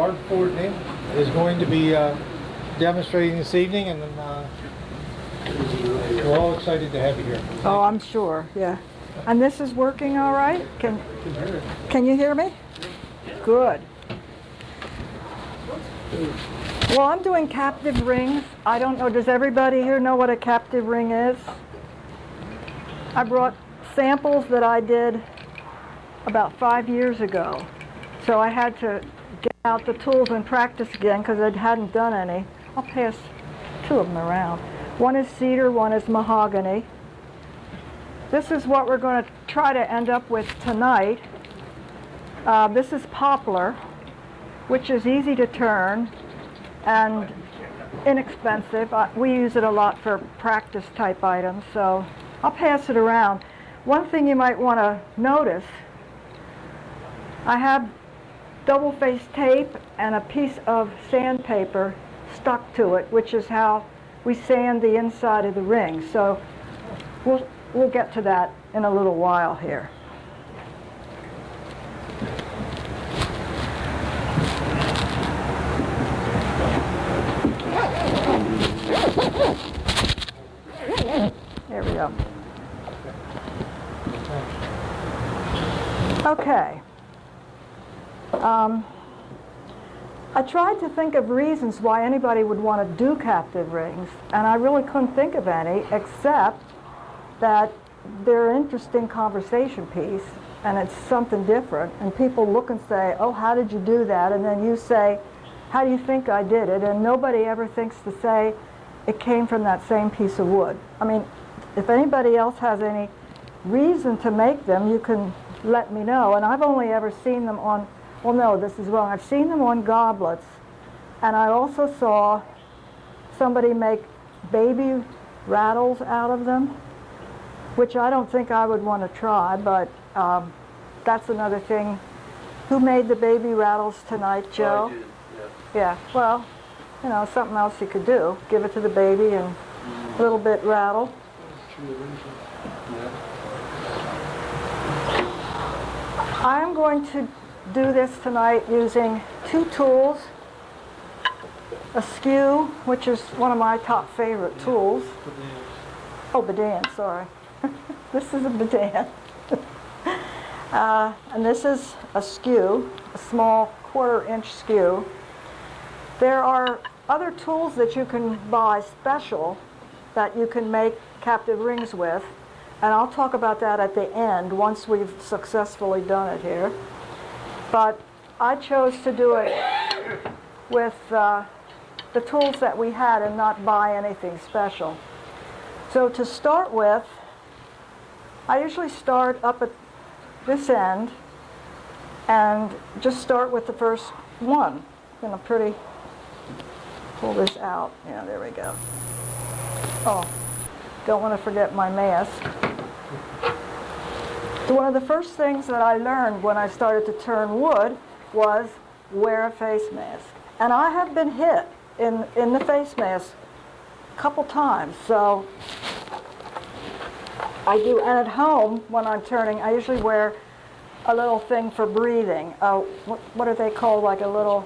Art Fortney is going to be demonstrating this evening, and we're all excited to have you here. Oh, I'm sure, yeah. And this is working all right? Can you hear me? Good. Well, I'm doing captive rings. I don't know, does everybody here know what a captive ring is? I brought samples that I did about 5 years ago. So I had to get out the tools and practice again because I hadn't done any. I'll pass two of them around. One is cedar, one is mahogany. This is what we're going to try to end up with tonight. This is poplar, which is easy to turn and inexpensive. We use it a lot for practice type items, so I'll pass it around. One thing you might want to notice, I have double-faced tape and a piece of sandpaper stuck to it, which is how we sand the inside of the ring. So we'll get to that in a little while here. There we go. Okay. I tried to think of reasons why anybody would want to do captive rings, and I really couldn't think of any, except that they're an interesting conversation piece, and it's something different, and people look and say, oh, how did you do that? And then you say, how do you think I did it? And nobody ever thinks to say it came from that same piece of wood. I mean, if anybody else has any reason to make them, you can let me know. And I've only ever seen them on, well, no, this is wrong. I've seen them on goblets, and I also saw somebody make baby rattles out of them, which I don't think I would want to try, but that's another thing. Who made the baby rattles tonight, Joe? I did, yeah. Yeah, well, you know, something else you could do. Give it to the baby and a little bit rattle. I'm going to do this tonight using two tools. A skew, which is one of my top favorite tools. Oh, Bedan, sorry. This is a Bedan. And this is a skew, a small 1/4 inch skew. There are other tools that you can buy special that you can make captive rings with, and I'll talk about that at the end once we've successfully done it here. But I chose to do it with the tools that we had and not buy anything special. So to start with, I usually start up at this end and just start with the first one. You know, pull this out. Yeah, there we go. Oh, don't want to forget my mask. So one of the first things that I learned when I started to turn wood was wear a face mask. And I have been hit in the face mask a couple times. So I do, and at home when I'm turning, I usually wear a little thing for breathing. What are they called? Like a little,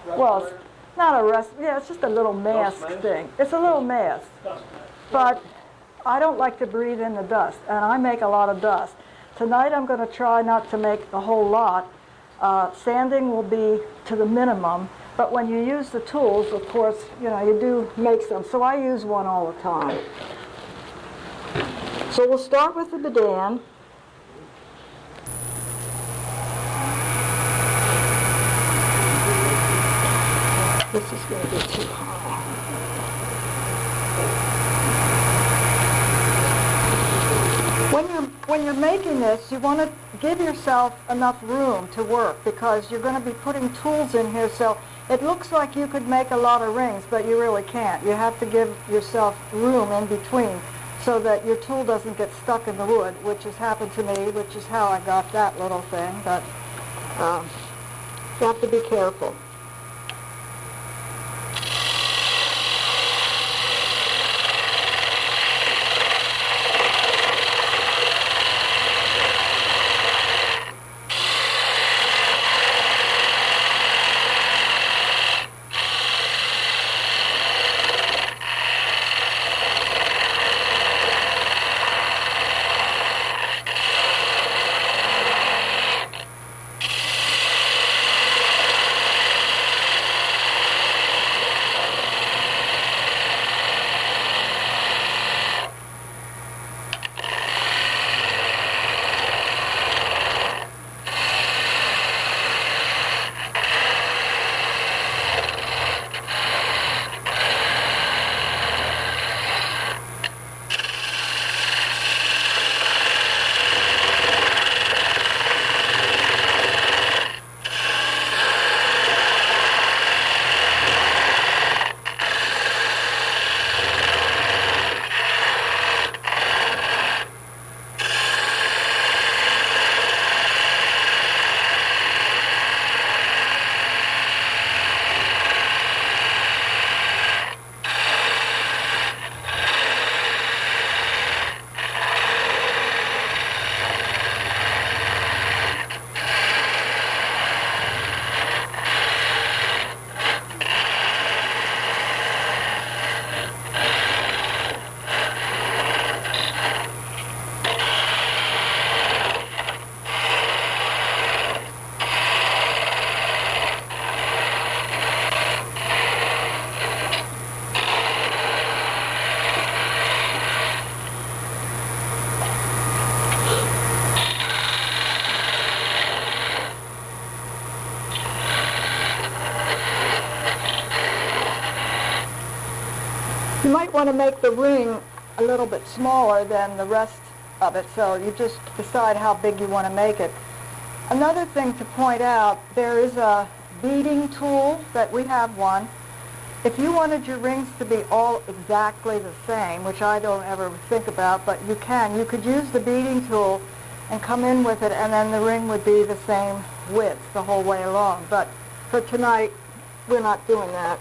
well, it's not a rest, yeah, it's just a little mask thing. It's a little mask. But I don't like to breathe in the dust, and I make a lot of dust. Tonight I'm going to try not to make a whole lot. Sanding will be to the minimum, but when you use the tools, of course, you know, you do make some. So I use one all the time. So we'll start with the Bedan. This is going to be too high. When you're making this, you want to give yourself enough room to work because you're going to be putting tools in here, so it looks like you could make a lot of rings, but you really can't. You have to give yourself room in between so that your tool doesn't get stuck in the wood, which has happened to me, which is how I got that little thing, but you have to be careful. want to make the ring a little bit smaller than the rest of it, so you just decide how big you want to make it. Another thing to point out, there is a beading tool that we have one. If you wanted your rings to be all exactly the same, which I don't ever think about, but you can, you could use the beading tool and come in with it, and then the ring would be the same width the whole way along. But for tonight, we're not doing that.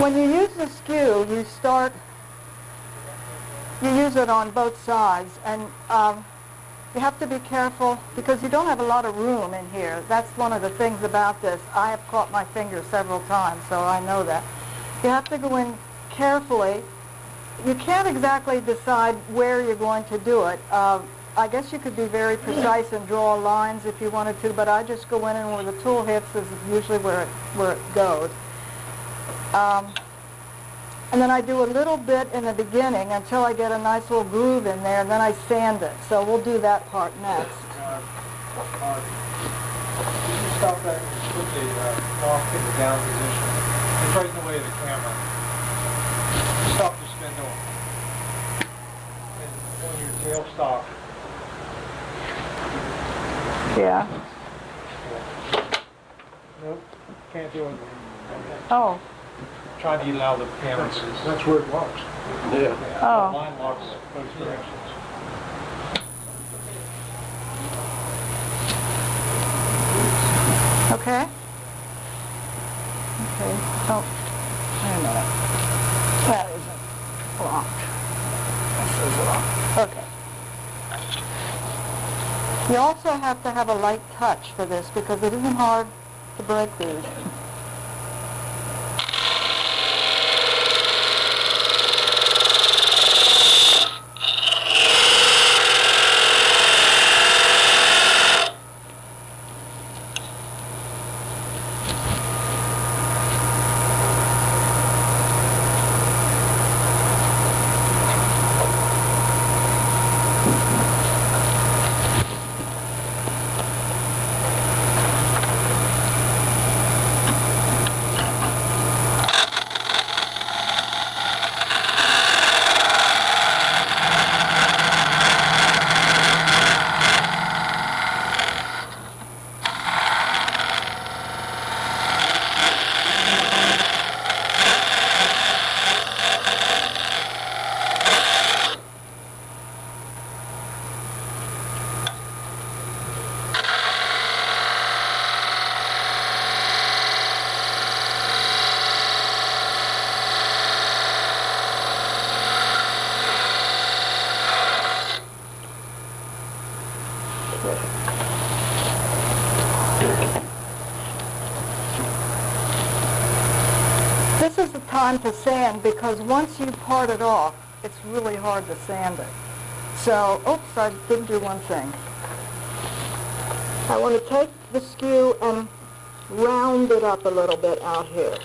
When you use the skew, you use it on both sides, and you have to be careful because you don't have a lot of room in here. That's one of the things about this. I have caught my finger several times, so I know that. You have to go in carefully. You can't exactly decide where you're going to do it. I guess you could be very precise and draw lines if you wanted to, but I just go in and where the tool hits is usually where it goes. And then I do a little bit in the beginning until I get a nice little groove in there, and then I sand it. So we'll do that part next. Can you stop that and put the lock in the down position? It's right in the way of the camera. Stop the spindle. And on your tailstock. Yeah. Nope, can't do it. Oh. Trying to allow the camera. That's where it locks. Yeah. Oh. Line locks both directions. Okay. Okay. Oh, wait a minute. That isn't locked. This is locked. Okay. You also have to have a light touch for this because it isn't hard to break these. This is the time to sand because once you part it off, it's really hard to sand it. So, oops, I didn't do one thing. I want to take the skew and round it up a little bit out here.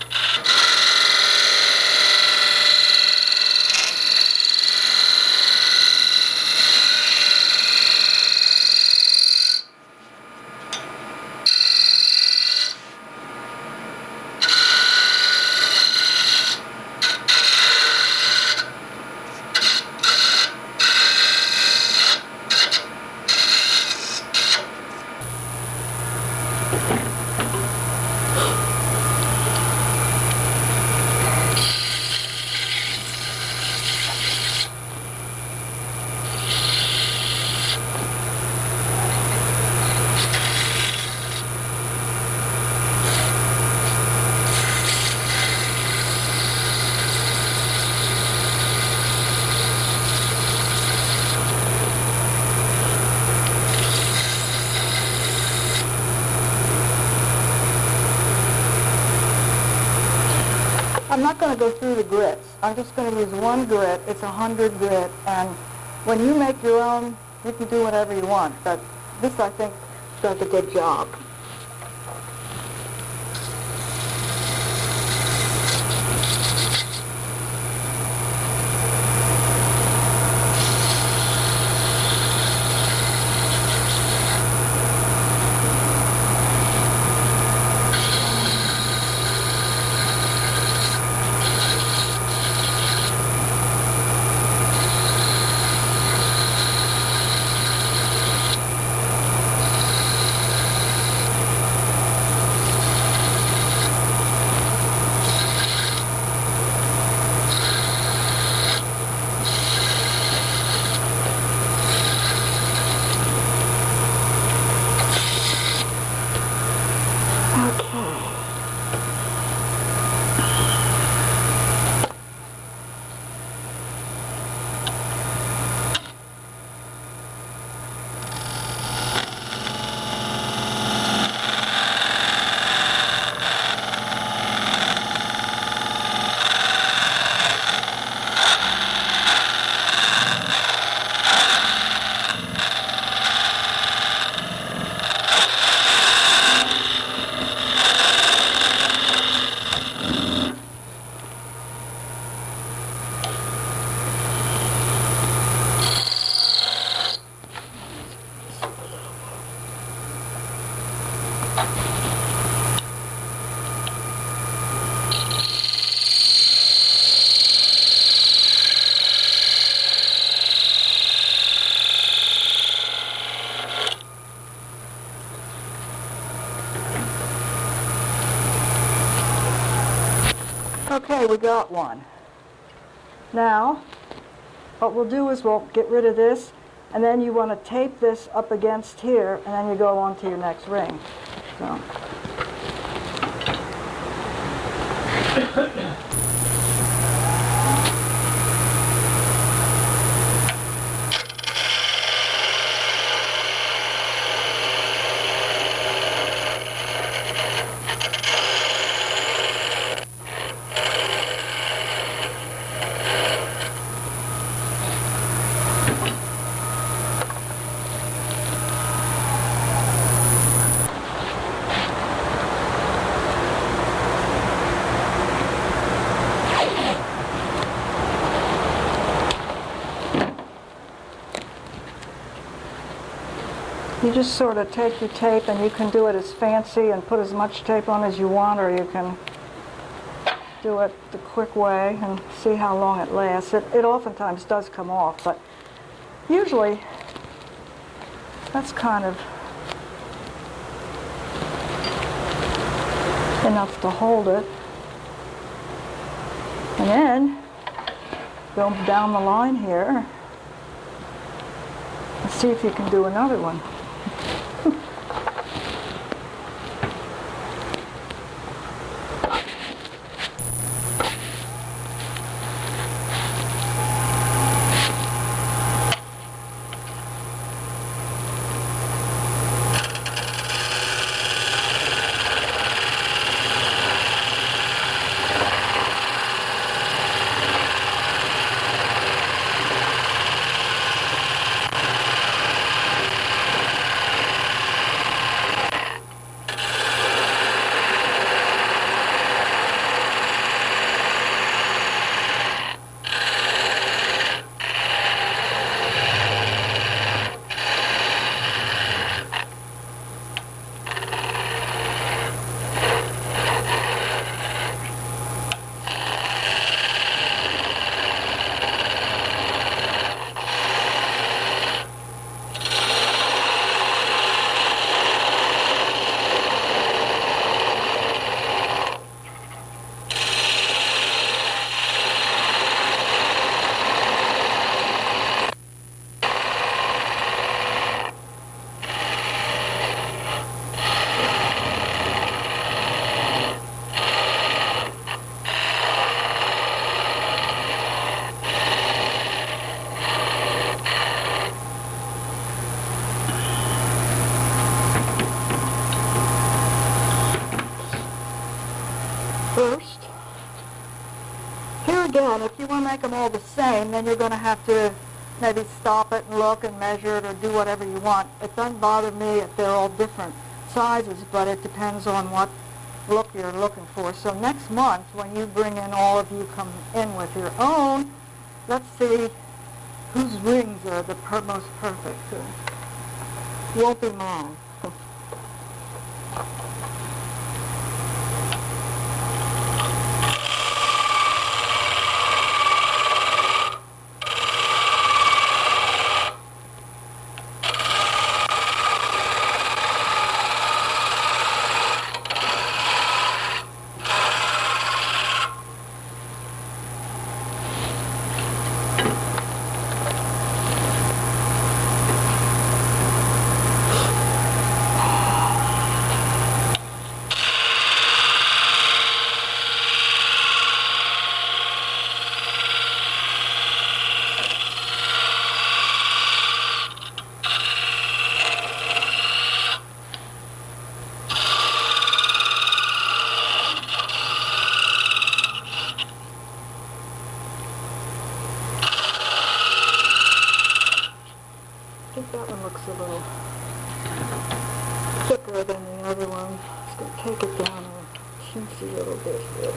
going to go through the grits. I'm just going to use one grit. It's 100 grit, and when you make your own, you can do whatever you want, but this, I think, does a good job. Okay, we got one. Now, what we'll do is we'll get rid of this, and then you want to tape this up against here, and then you go on to your next ring. So. You just sort of take your tape, and you can do it as fancy and put as much tape on as you want, or you can do it the quick way and see how long it lasts. It oftentimes does come off, but usually that's kind of enough to hold it. And then go down the line here and see if you can do another one. And if you want to make them all the same, then you're going to have to maybe stop it and look and measure it or do whatever you want. It doesn't bother me if they're all different sizes, but it depends on what look you're looking for. So next month, when you bring in, all of you come in with your own, let's see whose rings are the most perfect. Won't be mine. I think that one looks a little thicker than the other one. Just going to take it down a teensy little bit here.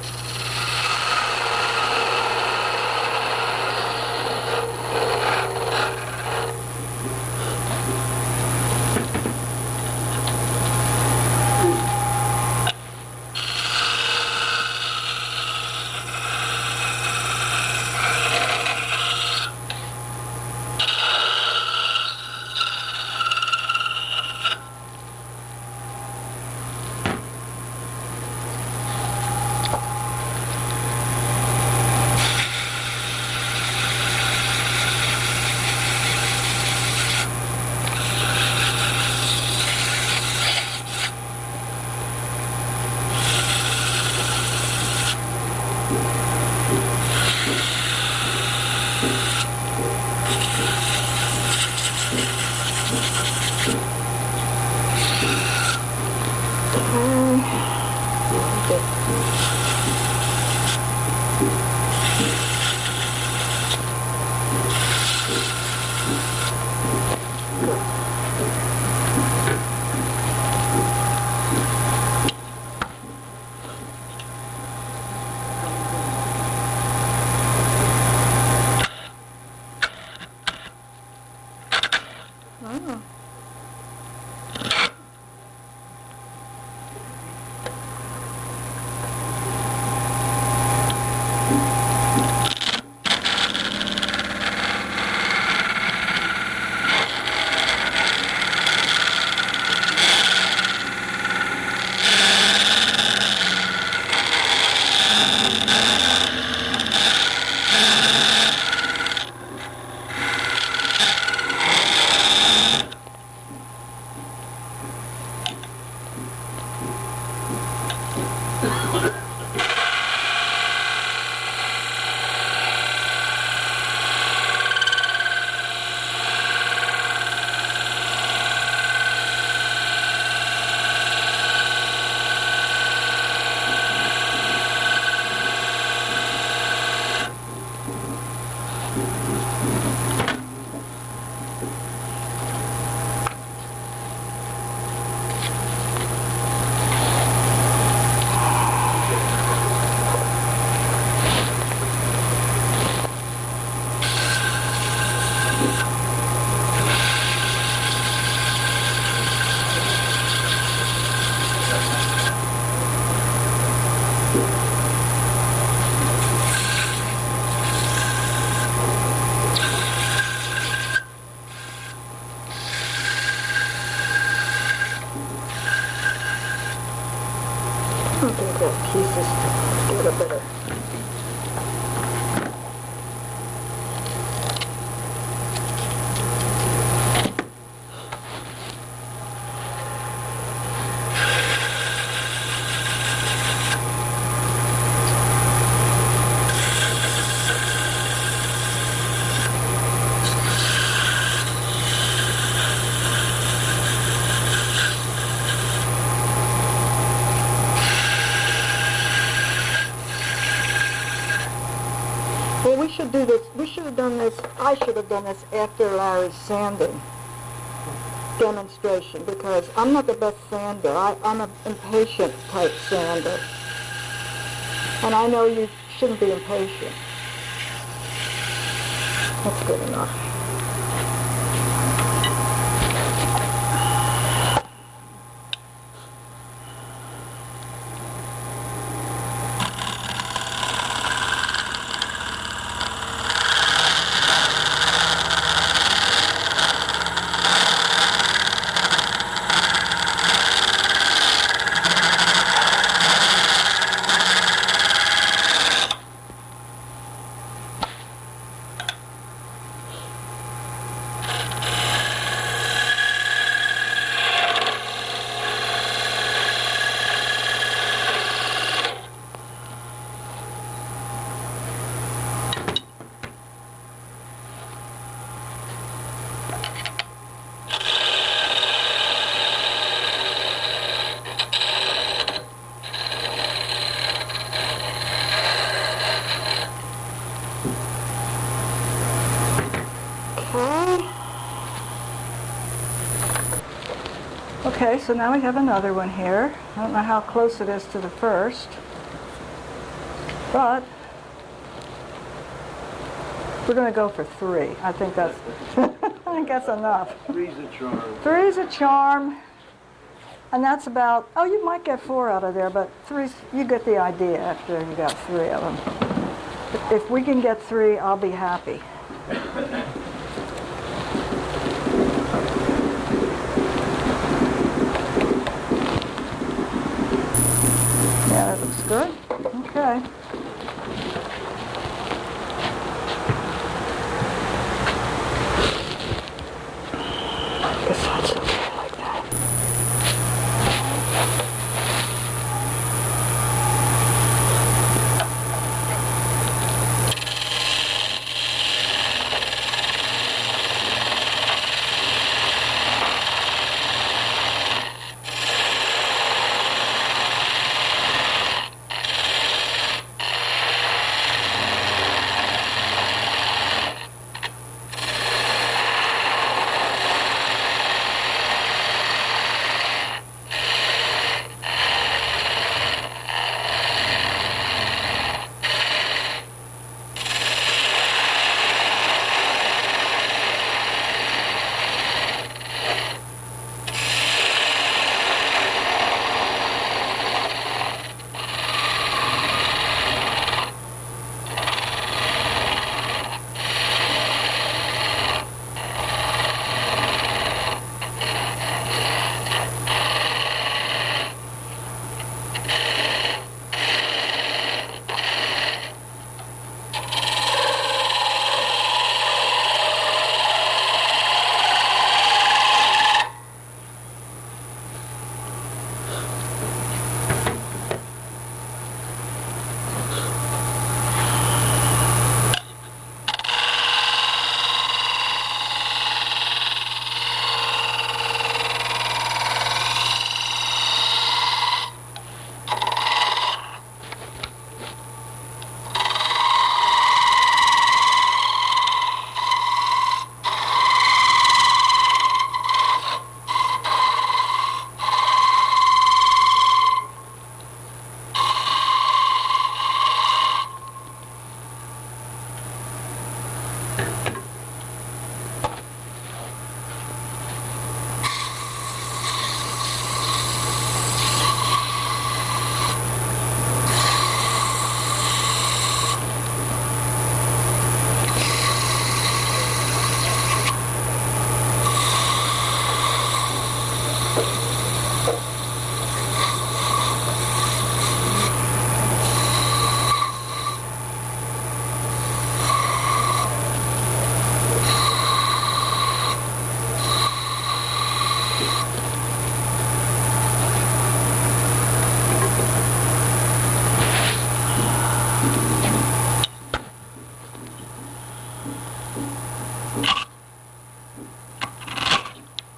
I think that piece is a little better. Well, we should do this. We should have done this. I should have done this after Larry's sanding demonstration because I'm not the best sander. I'm an impatient type sander. And I know you shouldn't be impatient. That's good enough. Okay, so now we have another one here. I don't know how close it is to the first, but we're going to go for 3. I think that's I think that's enough. 3's a charm. 3's a charm, and that's about, oh, you might get 4 out of there, but 3's, you get the idea after you got 3 of them. If we can get 3, I'll be happy. Yeah, that looks good. Okay. Guess that's okay like that.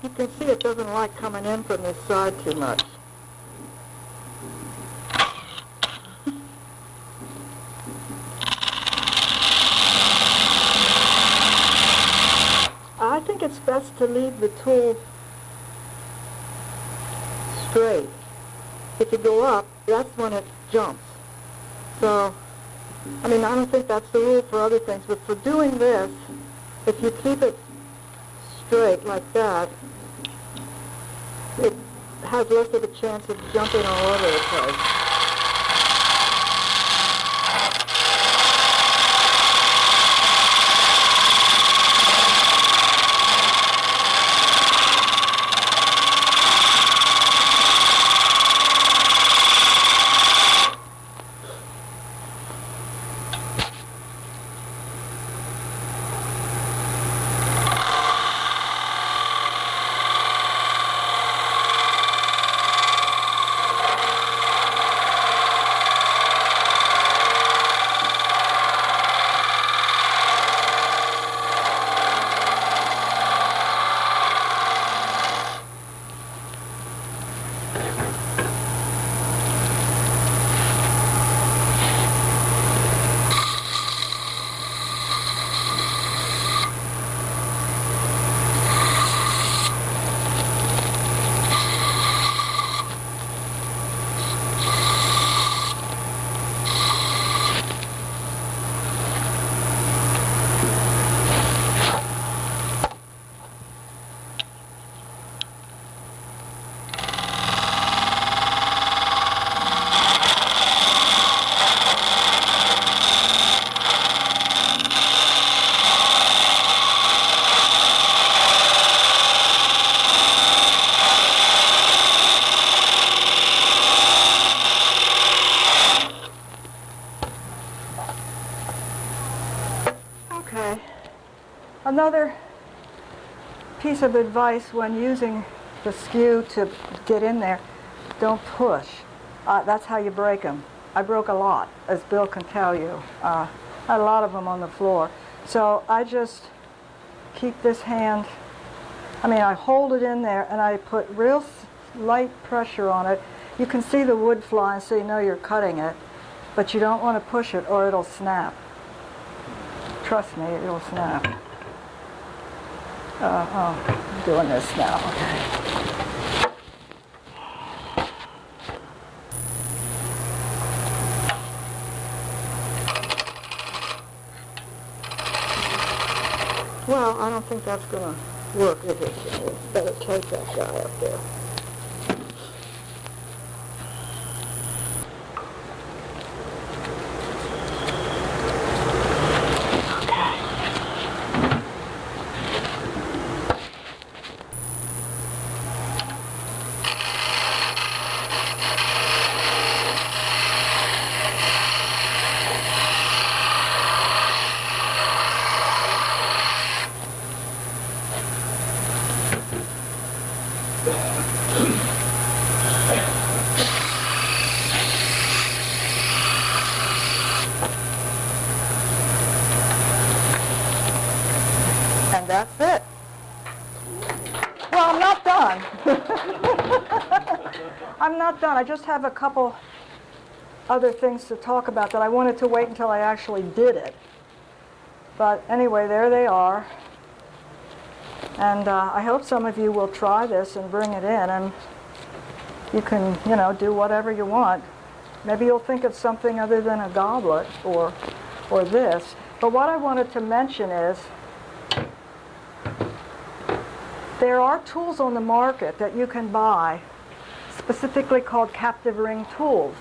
You can see it doesn't like coming in from this side too much. to leave the tool straight. If you go up, that's when it jumps. So, I mean, I don't think that's the rule for other things, but for doing this, if you keep it straight like that, it has less of a chance of jumping all over the place. Okay. Another piece of advice when using the skew to get in there, don't push. That's how you break them. I broke a lot, as Bill can tell you. I had a lot of them on the floor. So I just keep this hand, I hold it in there and I put real light pressure on it. You can see the wood flying so you know you're cutting it, but you don't want to push it or it'll snap. Trust me, it'll snap. I'm doing this now, okay. Well, I don't think that's going to work, is it? So better take that guy up there. And that's it. Well, I'm not done. I'm not done. I just have a couple other things to talk about that I wanted to wait until I actually did it. But anyway, there they are. And I hope some of you will try this and bring it in, and you can, do whatever you want. Maybe you'll think of something other than a goblet or this. But what I wanted to mention is there are tools on the market that you can buy, specifically called captive ring tools.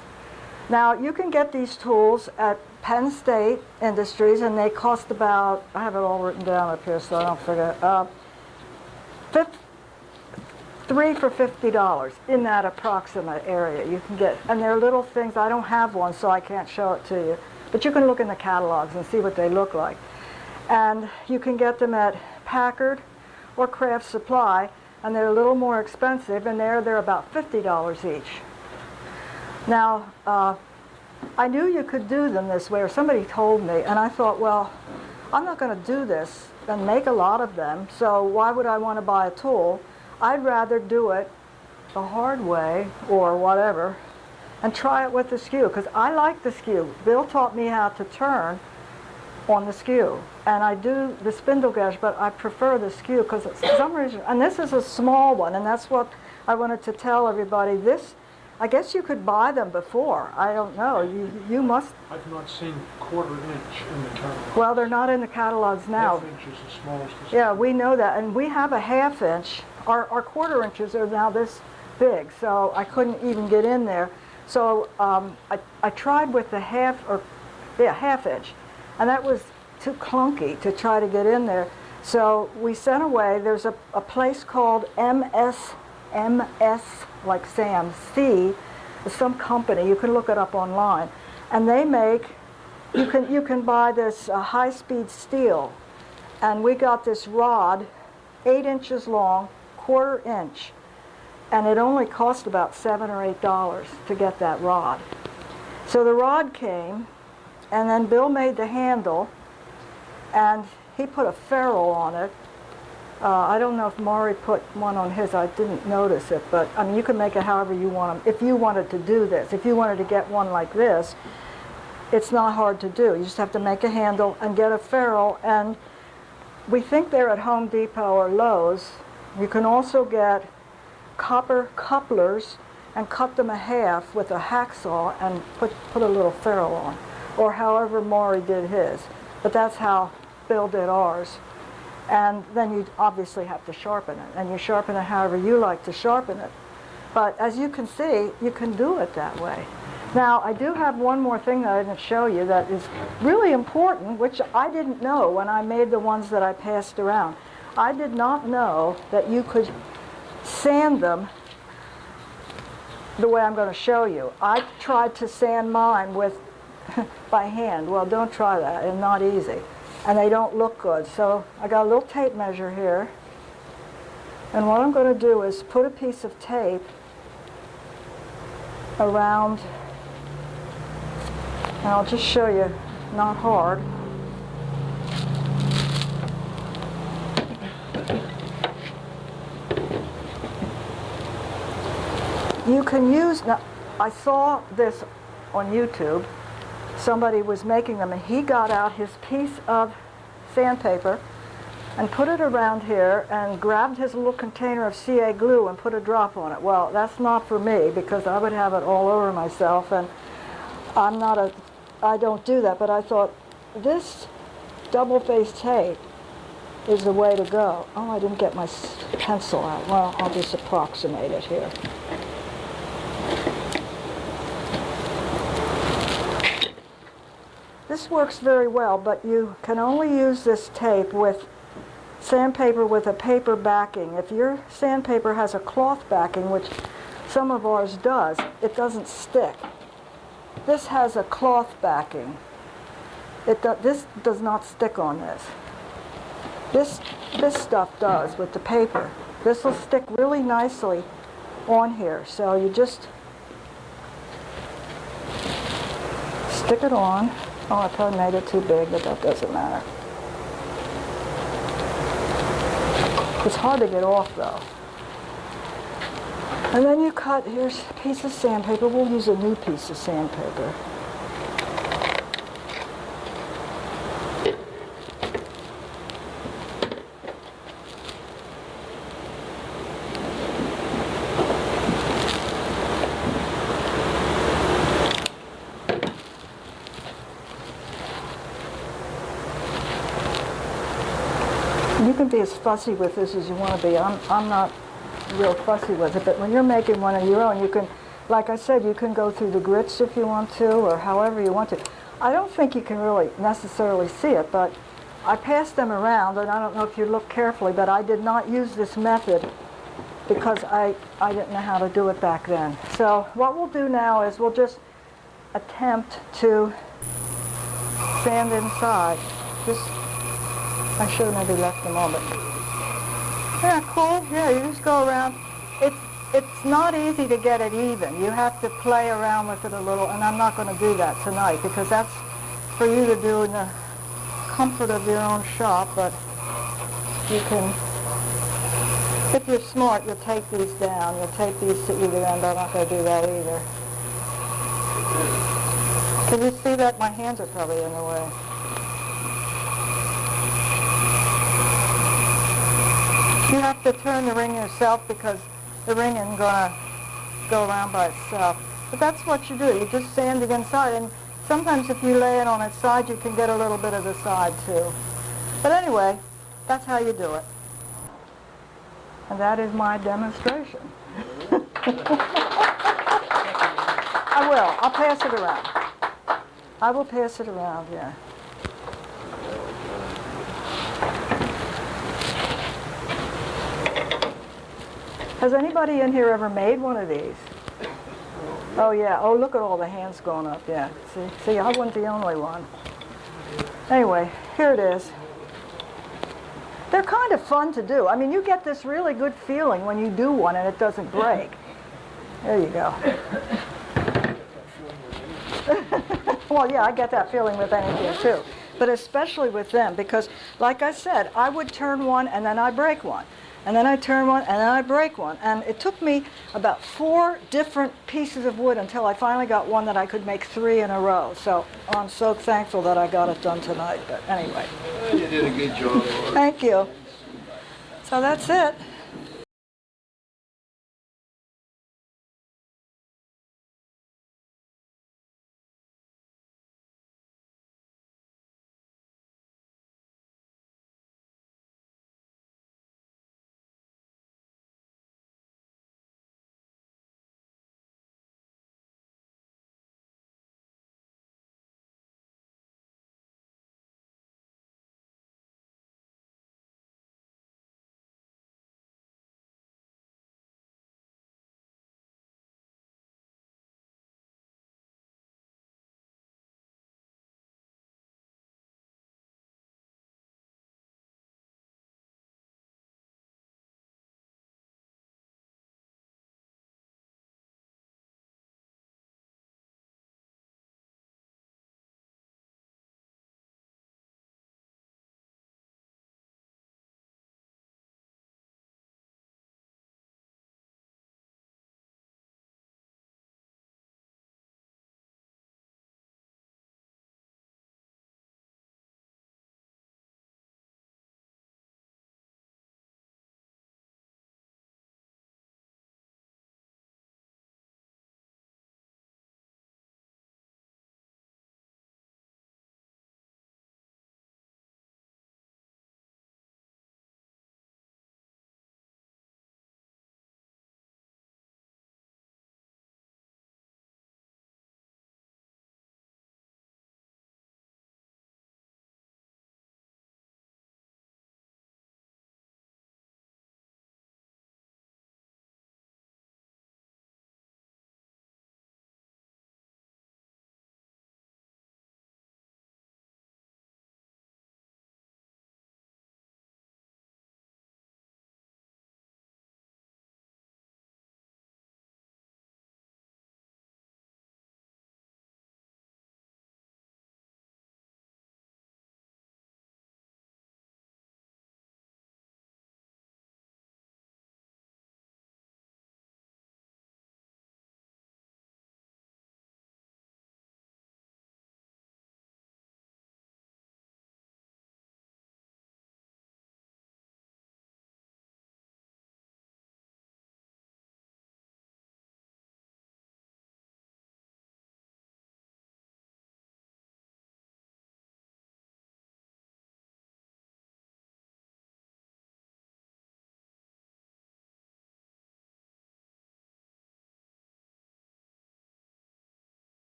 Now, you can get these tools at Penn State Industries, and they cost about, I have it all written down up here so I don't forget, 3 for $50 in that approximate area. You can get, and they're little things. I don't have one, so I can't show it to you. But you can look in the catalogs and see what they look like. And you can get them at Packard or Craft Supply, and they're a little more expensive, and they're about $50 each. Now, I knew you could do them this way, or somebody told me, and I thought, well, I'm not going to do this and make a lot of them, so why would I want to buy a tool? I'd rather do it the hard way, or whatever, and try it with the skew, because I like the skew. Bill taught me how to turn, on the skew. And I do the spindle gouge, but I prefer the skew because for some reason, and this is a small one, and that's what I wanted to tell everybody. This, I guess you could buy them before. I don't know. You must. I've not seen quarter-inch in the catalog. Well, they're not in the catalogs now. Half-inch is the smallest. Yeah, we know that, and we have a half-inch. Our quarter-inches are now this big, so I couldn't even get in there. So I tried with the half-inch, and that was too clunky to try to get in there. So we sent away. There's a place called MS, like Sam, C, some company. You can look it up online, and they make. You can buy this high-speed steel, and we got this rod, 8 inches long, quarter-inch. And it only cost about $7 or $8 to get that rod. So the rod came, and then Bill made the handle, and he put a ferrule on it. I don't know if Maury put one on his. I didn't notice it, but I mean, you can make it however you want them. If you wanted to do this, if you wanted to get one like this, it's not hard to do. You just have to make a handle and get a ferrule, and we think they're at Home Depot or Lowe's. You can also get copper couplers and cut them a half with a hacksaw and put a little ferrule on, or however Maury did his. But that's how Bill did ours. And then you obviously have to sharpen it, and you sharpen it however you like to sharpen it. But as you can see, you can do it that way. Now, I do have one more thing that I didn't show you that is really important, which I didn't know when I made the ones that I passed around. I did not know that you could sand them the way I'm going to show you. I tried to sand mine with by hand. Well, don't try that. It's not easy. And they don't look good. So I got a little tape measure here. And what I'm going to do is put a piece of tape around, and I'll just show you, not hard. You can use, now I saw this on YouTube, somebody was making them, and he got out his piece of sandpaper and put it around here and grabbed his little container of CA glue and put a drop on it. Well, that's not for me because I would have it all over myself, and I don't do that, but I thought this double-faced tape is the way to go. Oh, I didn't get my pencil out. Well, I'll just approximate it here. This works very well, but you can only use this tape with sandpaper with a paper backing. If your sandpaper has a cloth backing, which some of ours does, it doesn't stick. This has a cloth backing. This does not stick on this. This stuff does with the paper. This will stick really nicely on here. So you just stick it on. Oh, I probably made it too big, but that doesn't matter. It's hard to get off, though. And then you cut, here's a piece of sandpaper. We'll use a new piece of sandpaper. You can be as fussy with this as you want to be. I'm not real fussy with it, but when you're making one of your own, you can, like I said, you can go through the grits if you want to, or however you want to. I don't think you can really necessarily see it, but I passed them around, and I don't know if you look carefully, but I did not use this method because I didn't know how to do it back then. So what we'll do now is we'll just attempt to sand inside. I should have maybe left them on, but yeah, cool. Yeah, you just go around. It's not easy to get it even. You have to play around with it a little, and I'm not going to do that tonight because that's for you to do in the comfort of your own shop. But you can, if you're smart, you'll take these down. You'll take these to either end. I'm not going to do that either. Can you see that? My hands are probably in the way. You have to turn the ring yourself because the ring isn't going to go around by itself. But that's what you do. You just sand it inside, and sometimes if you lay it on its side, you can get a little bit of the side too. But anyway, that's how you do it. And that is my demonstration. I will. I'll pass it around. I will pass it around, yeah. Has anybody in here ever made one of these? Oh yeah, oh look at all the hands going up, yeah. See, I wasn't the only one. Anyway, here it is. They're kind of fun to do. I mean, you get this really good feeling when you do one and it doesn't break. There you go. Well, yeah, I get that feeling with anything too. But especially with them, because like I said, I would turn one and then I break one. And then I turn one, and then I break one. And it took me about 4 different pieces of wood until I finally got one that I could make 3 in a row. So I'm so thankful that I got it done tonight. But anyway. You did a good job. Thank you. So that's it.